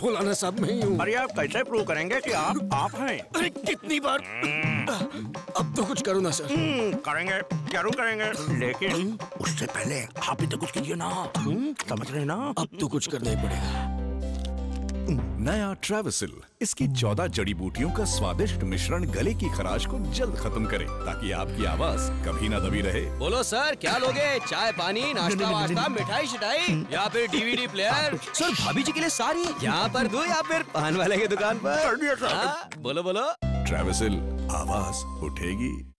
मौलाना साहब मैं ही हूँ। अरे आप कैसे प्रूव करेंगे कि आप हैं? अरे कितनी बार। अब तो कुछ करो ना सर। करेंगे, जरूर करेंगे, लेकिन उससे पहले आप भी तो कुछ कीजिए ना। समझ रहे ना? अब तो कुछ करना ही पड़ेगा। नया ट्रेविसिल, इसकी 14 जड़ी बूटियों का स्वादिष्ट मिश्रण गले की खराश को जल्द खत्म करे, ताकि आपकी आवाज कभी ना दबी रहे। बोलो सर, क्या लोगे? चाय पानी, नाश्ता वास्ता, मिठाई शिठाई या फिर डीवीडी प्लेयर? सर भाभी जी के लिए सारी यहाँ पर दूं या फिर पान वाले की दुकान पर? बोलो बोलो। ट्रेविसिल, आवाज उठेगी।